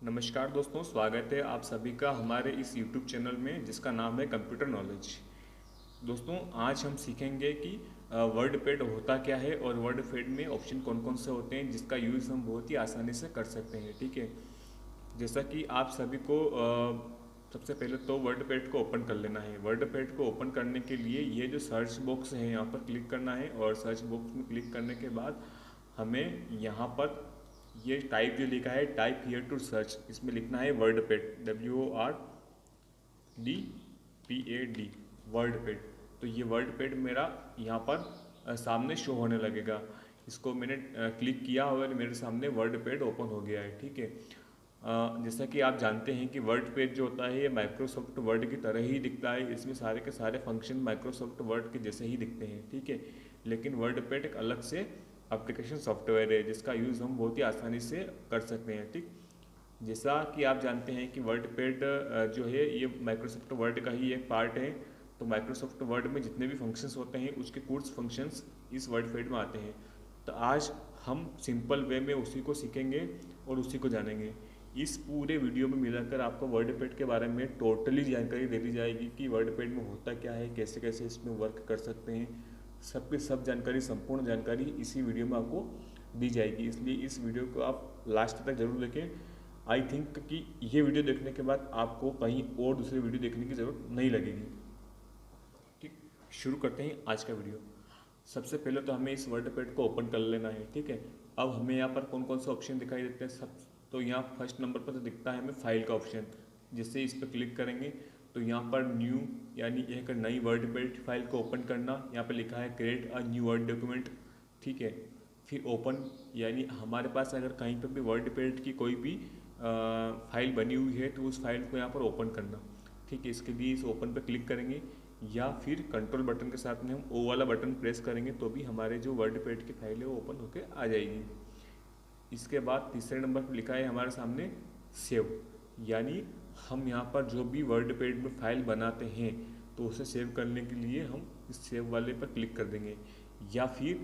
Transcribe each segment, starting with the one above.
नमस्कार दोस्तों, स्वागत है आप सभी का हमारे इस YouTube चैनल में जिसका नाम है कंप्यूटर नॉलेज। दोस्तों, आज हम सीखेंगे कि वर्ड पैड होता क्या है और वर्ड पैड में ऑप्शन कौन कौन से होते हैं जिसका यूज़ हम बहुत ही आसानी से कर सकते हैं। ठीक है, जैसा कि आप सभी को सबसे पहले तो वर्ड पैड को ओपन कर लेना है। वर्ड पैड को ओपन करने के लिए ये जो सर्च बॉक्स है यहाँ पर क्लिक करना है और सर्च बॉक्स में क्लिक करने के बाद हमें यहाँ पर ये टाइप जो लिखा है, टाइप हियर टू सर्च, इसमें लिखना है word pad, WORDPAD, word pad. तो ये वर्ड पैड मेरा यहाँ पर सामने शो होने लगेगा। इसको मैंने क्लिक किया और मेरे सामने वर्ड पैड ओपन हो गया है। ठीक है, जैसा कि आप जानते हैं कि वर्ड पेज जो होता है ये माइक्रोसॉफ्ट वर्ड की तरह ही दिखता है। इसमें सारे के सारे फंक्शन माइक्रोसॉफ्ट वर्ड के जैसे ही दिखते हैं। ठीक है, लेकिन वर्ड पेज एक अलग से एप्लीकेशन सॉफ्टवेयर है जिसका यूज़ हम बहुत ही आसानी से कर सकते हैं। ठीक, जैसा कि आप जानते हैं कि वर्ड पैड जो है ये माइक्रोसॉफ्ट वर्ड का ही एक पार्ट है। तो माइक्रोसॉफ्ट वर्ड में जितने भी फंक्शंस होते हैं उसके कुछ फंक्शंस इस वर्ड पैड में आते हैं। तो आज हम सिंपल वे में उसी को सीखेंगे और उसी को जानेंगे। इस पूरे वीडियो में मिलाकर आपको वर्ड पैड के बारे में टोटली जानकारी दे दी जाएगी कि वर्ड पैड में होता क्या है, कैसे कैसे इसमें वर्क कर सकते हैं। सब की सब जानकारी, संपूर्ण जानकारी इसी वीडियो में आपको दी जाएगी। इसलिए इस वीडियो को आप लास्ट तक जरूर देखें। आई थिंक कि ये वीडियो देखने के बाद आपको कहीं और दूसरी वीडियो देखने की ज़रूरत नहीं लगेगी। ठीक, शुरू करते हैं आज का वीडियो। सबसे पहले तो हमें इस वर्ड पैड को ओपन कर लेना है। ठीक है, अब हमें यहाँ पर कौन कौन से ऑप्शन दिखाई देते हैं सब। तो यहाँ फर्स्ट नंबर पर तो दिखता है हमें फाइल का ऑप्शन। जिससे इस पर क्लिक करेंगे तो यहाँ पर न्यू यानी एक नई वर्ड पैड फाइल को ओपन करना। यहाँ पर लिखा है create a new word document. ठीक है, फिर ओपन यानी हमारे पास अगर कहीं पर भी वर्ड पैड की कोई भी फाइल बनी हुई है तो उस फाइल को यहाँ पर ओपन करना। ठीक है, इसके लिए इस ओपन पर क्लिक करेंगे या फिर कंट्रोल बटन के साथ में हम ओ वाला बटन प्रेस करेंगे तो भी हमारे जो वर्ड पैड की फाइल है वो ओपन होकर आ जाएगी। इसके बाद तीसरे नंबर पर लिखा है हमारे सामने सेव, यानी हम यहाँ पर जो भी वर्ड पैड में फाइल बनाते हैं तो उसे सेव करने के लिए हम इस सेव वाले पर क्लिक कर देंगे या फिर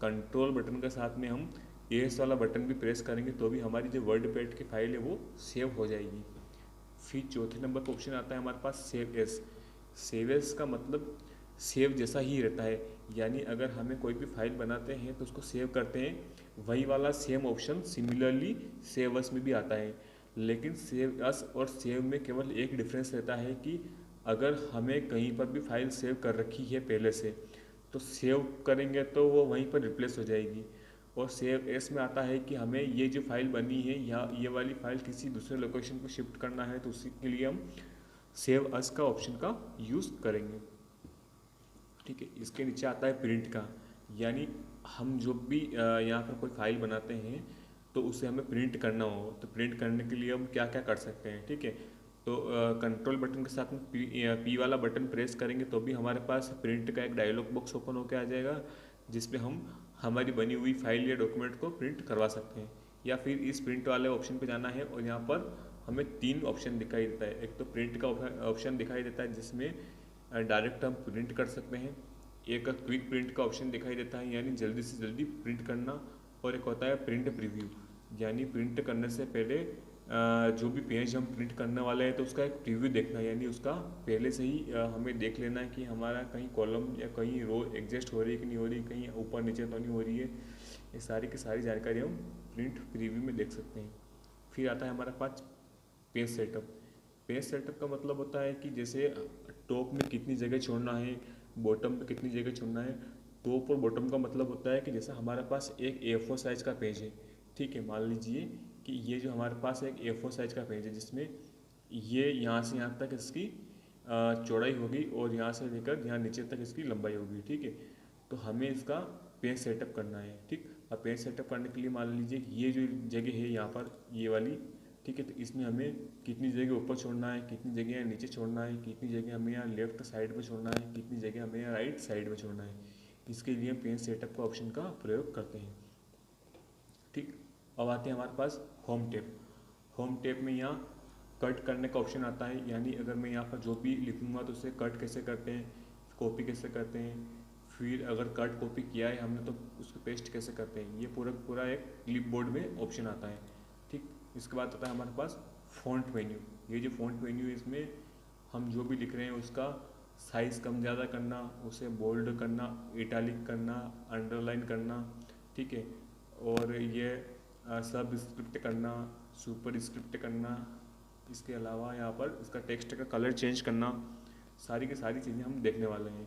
कंट्रोल बटन के साथ में हम एस वाला बटन भी प्रेस करेंगे तो भी हमारी जो वर्ड पैड की फाइल है वो सेव हो जाएगी। फिर चौथे नंबर पर ऑप्शन आता है हमारे पास सेव एस। सेव एस का मतलब सेव जैसा ही रहता है, यानी अगर हमें कोई भी फाइल बनाते हैं तो उसको सेव करते हैं वही वाला same option similarly save us में भी आता है। लेकिन सेव अस और सेव में केवल एक डिफरेंस रहता है कि अगर हमें कहीं पर भी फाइल सेव कर रखी है पहले से तो सेव करेंगे तो वो वहीं पर रिप्लेस हो जाएगी। और सेव एस में आता है कि हमें ये जो फाइल बनी है या ये वाली फाइल किसी दूसरे लोकेशन को शिफ्ट करना है तो उसी के लिए हम सेव अस का ऑप्शन का यूज़ करेंगे। ठीक है, इसके नीचे आता है प्रिंट का, यानी हम जो भी यहाँ पर कोई फाइल बनाते हैं तो उसे हमें प्रिंट करना हो तो प्रिंट करने के लिए हम क्या क्या कर सकते हैं। ठीक है, तो कंट्रोल बटन के साथ में पी वाला बटन प्रेस करेंगे तो भी हमारे पास प्रिंट का एक डायलॉग बॉक्स ओपन होकर आ जाएगा जिसमें हम हमारी बनी हुई फाइल या डॉक्यूमेंट को प्रिंट करवा सकते हैं। या फिर इस प्रिंट वाले ऑप्शन पे जाना है और यहाँ पर हमें तीन ऑप्शन दिखाई देता है। एक तो प्रिंट का ऑप्शन दिखाई देता है जिसमें डायरेक्ट हम प्रिंट कर सकते हैं। एक क्विक प्रिंट का ऑप्शन दिखाई देता है यानी जल्दी से जल्दी प्रिंट करना। और एक होता है प्रिंट प्रीव्यू, यानी प्रिंट करने से पहले जो भी पेज हम प्रिंट करने वाले हैं तो उसका एक प्रीव्यू देखना, यानी उसका पहले से ही हमें देख लेना है कि हमारा कहीं कॉलम या कहीं रो एडजस्ट हो रही है कि नहीं हो रही, कहीं ऊपर नीचे तो नहीं हो रही है। ये सारी की सारी जानकारी हम प्रिंट प्रीव्यू में देख सकते हैं। फिर आता है हमारे पास पेज सेटअप। पेज सेटअप का मतलब होता है कि जैसे टॉप में कितनी जगह छोड़ना है, बॉटम पे कितनी जगह छोड़ना है। टॉप और बॉटम का मतलब होता है कि जैसे हमारे पास एक A4 साइज़ का पेज है। ठीक है, मान लीजिए कि ये जो हमारे पास एक A4 साइज़ का पेज है जिसमें ये यहाँ से यहाँ तक इसकी चौड़ाई होगी और यहाँ से लेकर यहाँ नीचे तक इसकी लंबाई होगी। ठीक है, तो हमें इसका पेज सेटअप करना है। ठीक, अब पेज सेटअप करने के लिए मान लीजिए कि ये जो जगह है यहाँ पर ये वाली, ठीक है, तो इसमें हमें कितनी जगह ऊपर छोड़ना है, कितनी जगह नीचे छोड़ना है, कितनी जगह हमें यहाँ लेफ्ट साइड में छोड़ना है, कितनी जगह हमें यहाँ राइट साइड में छोड़ना है। इसके लिए पेज सेटअप का ऑप्शन का प्रयोग करते हैं। ठीक, अब आते हैं हमारे पास होम टैब। होम टैब में यहाँ कट करने का ऑप्शन आता है, यानी अगर मैं यहाँ पर जो भी लिखूँगा तो उसे कट कैसे करते हैं, कॉपी कैसे करते हैं, फिर अगर कट कॉपी किया है हमने तो उसको पेस्ट कैसे करते हैं, ये पूरा पूरा एक क्लिप बोर्ड में ऑप्शन आता है। ठीक, इसके बाद आता है हमारे पास फ़ॉन्ट मेन्यू। ये जो फ़ॉन्ट मेन्यू है इसमें हम जो भी लिख रहे हैं उसका साइज़ कम ज़्यादा करना, उसे बोल्ड करना, इटैलिक करना, अंडरलाइन करना, ठीक है। और ये सब स्क्रिप्ट करना, सुपर स्क्रिप्ट करना, इसके अलावा यहाँ पर इसका टेक्स्ट का कलर चेंज करना, सारी की सारी चीज़ें हम देखने वाले हैं,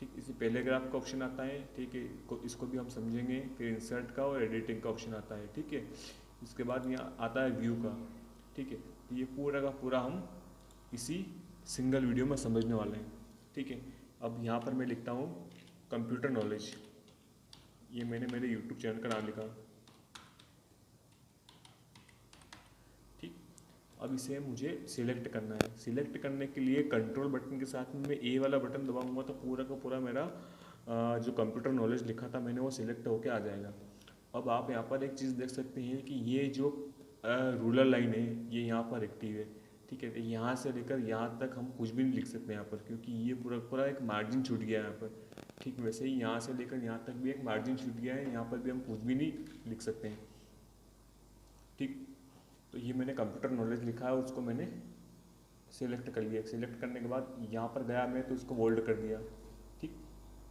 ठीक। इससे पैराग्राफ का ऑप्शन आता है, ठीक है, इसको भी हम समझेंगे। फिर इंसर्ट का और एडिटिंग का ऑप्शन आता है, ठीक है। इसके बाद यहाँ आता है व्यू का, ठीक है। तो ये पूरा का पूरा हम इसी सिंगल वीडियो में समझने वाले हैं, ठीक है। अब यहाँ पर मैं लिखता हूँ कंप्यूटर नॉलेज, ये मैंने मेरे यूट्यूब चैनल का नाम लिखा, ठीक। अब इसे मुझे सिलेक्ट करना है। सिलेक्ट करने के लिए कंट्रोल बटन के साथ में मैं ए वाला बटन दबाऊंगा तो पूरा का पूरा मेरा जो कंप्यूटर नॉलेज लिखा था मैंने वो सिलेक्ट होके आ जाएगा। अब आप यहाँ पर एक चीज़ देख सकते हैं कि ये जो रूलर लाइन है ये यहाँ पर एक्टिव है, ठीक है। तो यहाँ से लेकर यहाँ तक हम कुछ भी नहीं लिख सकते यहाँ पर, क्योंकि ये पूरा पूरा एक मार्जिन छूट गया है यहाँ पर, ठीक। वैसे ही यहाँ से लेकर यहाँ तक भी एक मार्जिन छूट गया है, यहाँ पर भी हम कुछ भी नहीं लिख सकते हैं, ठीक। तो ये मैंने कंप्यूटर नॉलेज लिखा है, उसको मैंने सिलेक्ट कर लिया। सिलेक्ट करने के बाद यहाँ पर गया मैं तो इसको बोल्ड कर दिया, ठीक।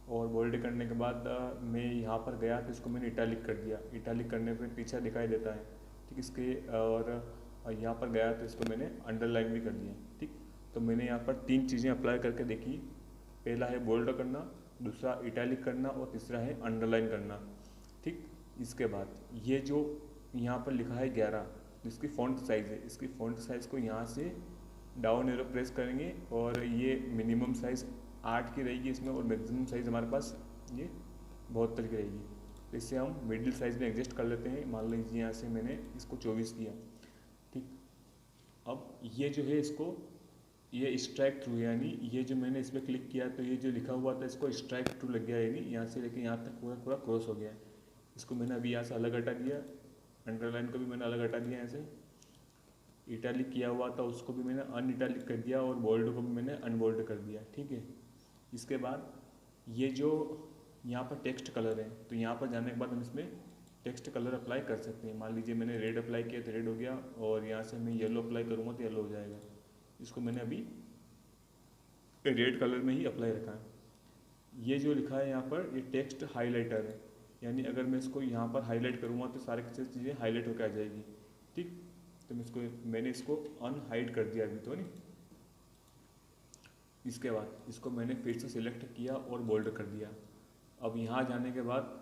और बोल्ड करने के बाद मैं यहाँ पर गया तो इसको मैंने इटैलिक कर दिया। इटैलिक करने पे पीछे दिखाई देता है, ठीक। इसके और यहाँ पर गया तो इसको मैंने अंडरलाइन भी कर दिया, ठीक। तो मैंने यहाँ पर 3 चीज़ें अप्लाई करके देखी। पहला है बोल्ड करना, दूसरा इटैलिक करना और तीसरा है अंडरलाइन करना, ठीक। इसके बाद ये जो यहाँ पर लिखा है 11, जिसकी फ़ॉन्ट साइज़ है, इसकी फ़ॉन्ट साइज़ को यहाँ से डाउन एरो प्रेस करेंगे और ये मिनिमम साइज़ 8 की रहेगी इसमें, और मैक्सिमम साइज़ हमारे पास ये 72 की रहेगी। तो इससे हम मिडिल साइज़ में एडजस्ट कर लेते हैं। मान लीजिए यहाँ से मैंने इसको 24 किया, ठीक। अब ये जो है इसको ये स्ट्राइक थ्रू, यानी ये जो मैंने इस पर क्लिक किया तो ये जो लिखा हुआ था इसको स्ट्राइक थ्रू लग गया, यानी यहाँ से लेकर यहाँ तक पूरा पूरा क्रॉस हो गया है। इसको मैंने अभी यहाँ से अलग हटा दिया, अंडरलाइन को भी मैंने अलग हटा दिया, ऐसे इटैलिक किया हुआ था उसको भी मैंने अनइटैलिक कर दिया और बोल्ड को भी मैंने अनबोल्ड कर दिया, ठीक है। इसके बाद ये जो यहाँ पर टेक्स्ट कलर है तो यहाँ पर जाने के बाद हम इसमें टेक्स्ट कलर अप्लाई कर सकते हैं। मान लीजिए मैंने रेड अप्लाई किया तो रेड हो गया, और यहाँ से मैं येलो अप्लाई करूँगा तो येलो हो जाएगा। इसको मैंने अभी रेड कलर में ही अप्लाई रखा है। ये जो लिखा है यहाँ पर ये टेक्स्ट हाईलाइटर है, यानी अगर मैं इसको यहाँ पर हाईलाइट करूँगा तो सारी चीज़ें हाईलाइट होकर आ जाएगी, ठीक। तो मैंने इसको अनहाइड कर दिया अभी तो नहीं। इसके बाद इसको मैंने फिर से सिलेक्ट किया और बोल्ड कर दिया। अब यहाँ जाने के बाद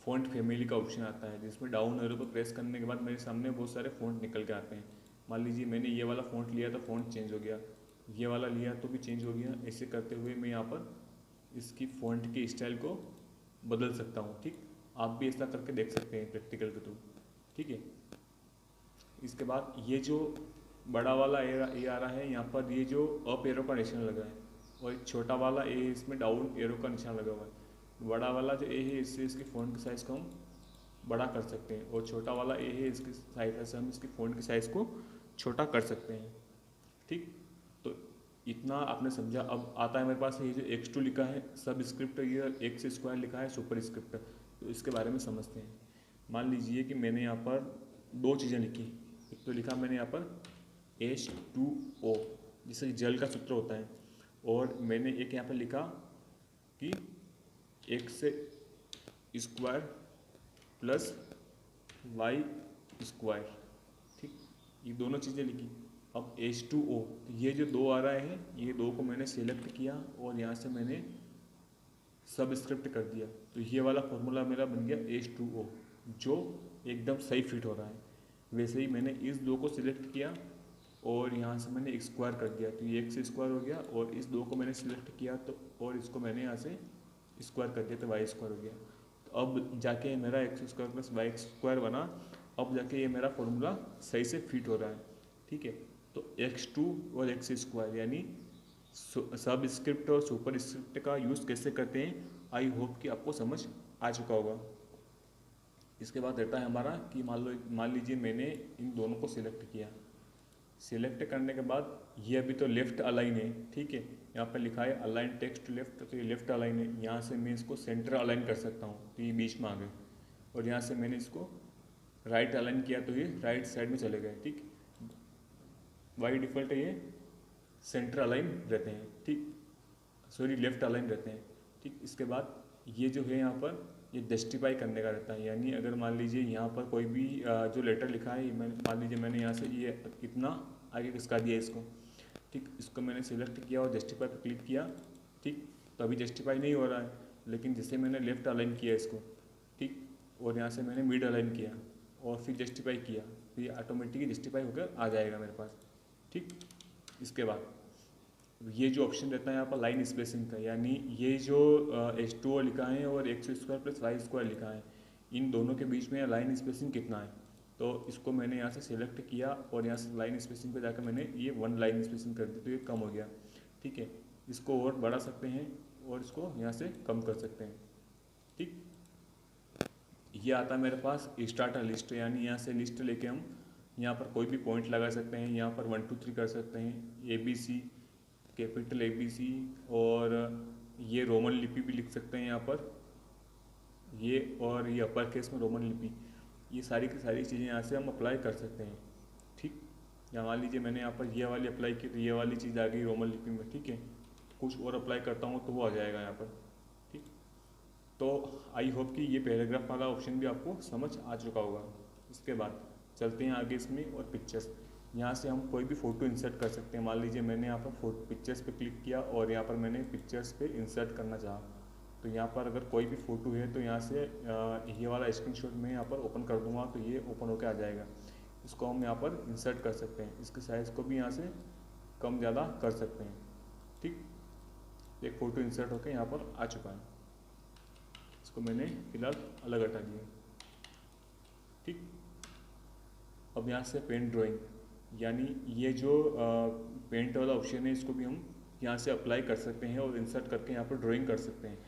फ़ॉन्ट फैमिली का ऑप्शन आता है, जिसमें डाउन एरो पर प्रेस करने के बाद मेरे सामने बहुत सारे फ़ॉन्ट निकल के आते हैं। मान लीजिए मैंने ये वाला फ़ॉन्ट लिया तो फ़ॉन्ट चेंज हो गया, ये वाला लिया तो भी चेंज हो गया। ऐसे करते हुए मैं यहाँ पर इसकी फ़ॉन्ट के स्टाइल को बदल सकता हूँ, ठीक। आप भी ऐसा करके देख सकते हैं प्रैक्टिकल के थ्रू, ठीक है। इसके बाद ये जो बड़ा वाला ए आ रहा है यहाँ पर, ये जो अप एरो का निशान लगा है, और एक छोटा वाला ए इसमें डाउन एरो का निशान लगा हुआ है। बड़ा वाला जो ए है इससे इसकी फ़ॉन्ट की साइज़ को हम बड़ा कर सकते हैं, और छोटा वाला ए है इसकी साइज से हम इसकी फ़ॉन्ट की साइज़ को छोटा कर सकते हैं, ठीक। तो इतना आपने समझा। अब आता है मेरे पास ये जो X2 लिखा है सब स्क्रिप्ट, ये X स्क्वायर लिखा है सुपर स्क्रिप्ट, तो इसके बारे में समझते हैं। मान लीजिए कि मैंने यहाँ पर 2 चीज़ें लिखी। एक तो लिखा मैंने यहाँ पर H2O, जिससे जल का सूत्र होता है, और मैंने एक यहाँ पर लिखा कि X square plus Y square, ठीक। ये दोनों चीज़ें लिखी। अब H2O, ये जो 2 आ रहे हैं ये 2 को मैंने सिलेक्ट किया और यहाँ से मैंने सब स्क्रिप्ट कर दिया, तो ये वाला फॉर्मूला मेरा बन गया H2O, जो एकदम सही फिट हो रहा है। वैसे ही मैंने इस 2 को सिलेक्ट किया और यहाँ से मैंने स्क्वायर कर दिया, तो ये X स्क्वायर हो गया, और इस 2 को मैंने सिलेक्ट किया तो और इसको मैंने यहाँ से स्क्वायर कर दिया तो Y स्क्वायर हो गया। तो अब जाके मेरा X square plus Y square बना, अब जाके ये मेरा फॉर्मूला सही से फिट हो रहा है, ठीक है। तो X2 और X स्क्वायर यानी सब स्क्रिप्ट और सुपर स्क्रिप्ट का यूज़ कैसे करते हैं, आई होप कि आपको समझ आ चुका होगा। इसके बाद रहता है हमारा कि मान लीजिए मैंने इन दोनों को सिलेक्ट किया। सिलेक्ट करने के बाद ये अभी तो लेफ़्ट अलाइन है, ठीक है। यहाँ पर लिखा है अलाइन टेक्स्ट लेफ्ट, तो ये लेफ़्ट अलाइन है। यहाँ से मैं इसको सेंटर अलाइन कर सकता हूँ, तो ये बीच में आ गए, और यहाँ से मैंने इसको राइट अलाइन किया तो ये राइट साइड में चले गए, ठीक। बाई डिफ़ॉल्ट ये सेंटर अलाइन रहते हैं, ठीक, सॉरी लेफ्ट अलाइन रहते हैं, ठीक। इसके बाद ये जो है यहाँ पर ये जस्टिफाई करने का रहता है, यानी अगर मान लीजिए यहाँ पर कोई भी जो लेटर लिखा है, मान लीजिए मैंने यहाँ से ये इतना आगे किसका दिया इसको, ठीक, इसको मैंने सिलेक्ट किया और जस्टिफाई पर क्लिक किया, ठीक। तो अभी जस्टिफाई नहीं हो रहा है, लेकिन जिससे मैंने लेफ्ट अलाइन किया इसको, ठीक, और यहाँ से मैंने मिड अलाइन किया और फिर जस्टिफाई किया, तो ये ऑटोमेटिकली जस्टिफाई होकर आ जाएगा मेरे पास, ठीक। इसके बाद ये जो ऑप्शन रहता है यहाँ पर लाइन स्पेसिंग का, यानी ये जो H2O लिखा है और x² + y² लिखा है, इन दोनों के बीच में लाइन स्पेसिंग कितना है, तो इसको मैंने यहाँ से सिलेक्ट किया और यहाँ से लाइन स्पेसिंग पे जाकर मैंने ये 1 लाइन स्पेसिंग कर दी, तो ये कम हो गया, ठीक है। इसको और बढ़ा सकते हैं और इसको यहाँ से कम कर सकते हैं, ठीक। ये आता है मेरे पास स्टार्टर लिस्ट, यानी यहाँ से लिस्ट लेके हम यहाँ पर कोई भी पॉइंट लगा सकते हैं, यहाँ पर 1 2 3 कर सकते हैं, ABC, कैपिटल ABC, और ये रोमन लिपि भी लिख सकते हैं यहाँ पर, ये और ये अपर केस में रोमन लिपि, ये सारी की सारी चीज़ें यहाँ से हम अप्लाई कर सकते हैं, ठीक। या मान लीजिए मैंने यहाँ पर ये वाली अप्लाई की तो ये वाली चीज़ आ गई रोमन लिपि में, ठीक है। कुछ और अप्लाई करता हूँ तो वो आ जाएगा यहाँ पर, ठीक। तो आई होप कि ये पैराग्राफ वाला ऑप्शन भी आपको समझ आ चुका होगा। इसके बाद चलते हैं आगे इसमें, और पिक्चर्स, यहाँ से हम कोई भी फ़ोटो इंसर्ट कर सकते हैं। मान लीजिए मैंने यहाँ पर पिक्चर्स पे क्लिक किया और यहाँ पर मैंने पिक्चर्स पे इंसर्ट करना चाहा, तो यहाँ पर अगर कोई भी फ़ोटो है तो यहाँ से ये वाला स्क्रीनशॉट मैं यहाँ पर ओपन कर दूँगा तो ये ओपन होकर आ जाएगा। इसको हम यहाँ पर इंसर्ट कर सकते हैं, इसके साइज़ को भी यहाँ से कम ज़्यादा कर सकते हैं, ठीक। एक फ़ोटो इंसर्ट होकर यहाँ पर आ चुका है, इसको मैंने फिलहाल अलग हटा दिया, ठीक। अब यहाँ से पेंट ड्राइंग, यानी ये जो पेंट वाला ऑप्शन है इसको भी हम यहाँ से अप्लाई कर सकते हैं और इंसर्ट करके यहाँ पर ड्राइंग कर सकते हैं।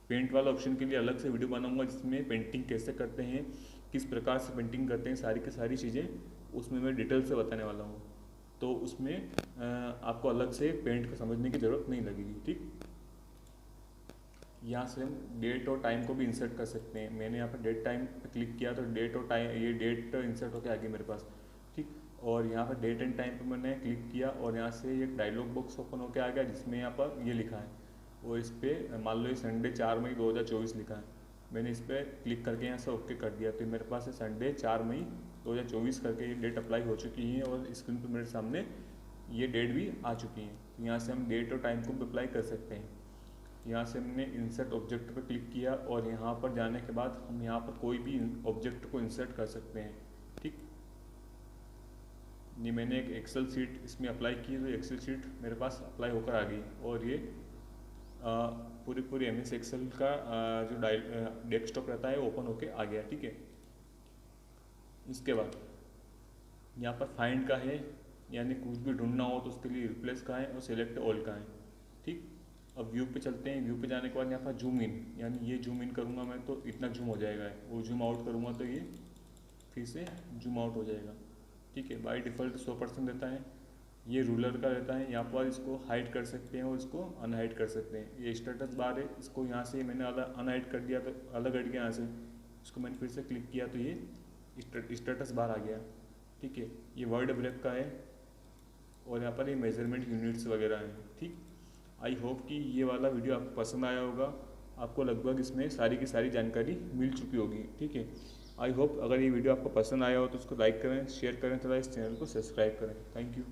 पेंट वाला ऑप्शन के लिए अलग से वीडियो बनाऊंगा जिसमें पेंटिंग कैसे करते हैं, किस प्रकार से पेंटिंग करते हैं, सारी की सारी चीज़ें उसमें मैं डिटेल से बताने वाला हूँ, तो उसमें आपको अलग से पेंट को समझने की ज़रूरत नहीं लगेगी, ठीक। यहाँ से हम डेट और टाइम को भी इंसर्ट कर सकते हैं। मैंने यहाँ पर डेट टाइम पर क्लिक किया तो डेट और टाइम, ये डेट इंसर्ट होकर आ गई मेरे पास, ठीक। और यहाँ पर डेट एंड टाइम पर मैंने क्लिक किया और यहाँ से एक डायलॉग बॉक्स ओपन होकर आ गया जिसमें यहाँ पर ये लिखा है, और इस पर मान लो ये संडे 4 मई 2024 लिखा है, मैंने इस पर क्लिक करके यहाँ से ओके कर दिया, तो मेरे पास है संडे 4 मई 2024 करके ये डेट अप्लाई हो चुकी है और स्क्रीन पर मेरे सामने ये डेट भी आ चुकी है। तो यहाँ से हम डेट और टाइम को भी अप्लाई कर सकते हैं। यहाँ से हमने इंसर्ट ऑब्जेक्ट पर क्लिक किया और यहाँ पर जाने के बाद हम यहाँ पर कोई भी ऑब्जेक्ट को इंसर्ट कर सकते हैं, ठीक। ये मैंने एक एक्सेल शीट इसमें अप्लाई की तो एक्सेल शीट मेरे पास अप्लाई होकर आ गई और ये पूरी MS एक्सेल का जो डेस्कटॉप रहता है ओपन होके आ गया, ठीक है। इसके बाद यहाँ पर फाइंड का है, यानी कुछ भी ढूंढना हो तो उसके लिए रिप्लेस का है और सिलेक्ट ऑल का है, ठीक। अब व्यू पे चलते हैं। व्यू पे जाने के बाद यहाँ पर जूम इन, यानी ये जूम इन करूँगा मैं तो इतना जूम हो जाएगा, वो जूम आउट करूँगा तो ये फिर से जूम आउट हो जाएगा, ठीक है। बाय डिफ़ॉल्ट 100% रहता है। ये रूलर का रहता है, यहाँ पर इसको हाइड कर सकते हैं और इसको अनहाइड कर सकते हैं। ये स्टेटस बार है, इसको यहाँ से मैंने अनहाइड कर दिया तो अलग हट गया यहाँ से, इसको मैंने फिर से क्लिक किया तो ये स्टेटस बार आ गया, ठीक है। ये वर्ड ब्रेक का है और यहाँ पर ये मेजरमेंट यूनिट्स वगैरह हैं, ठीक। आई होप कि ये वाला वीडियो आपको पसंद आया होगा, आपको लगभग इसमें सारी की सारी जानकारी मिल चुकी होगी, ठीक है। आई होप अगर ये वीडियो आपको पसंद आया हो तो उसको लाइक करें, शेयर करें तथा इस चैनल को सब्सक्राइब करें। Thank you.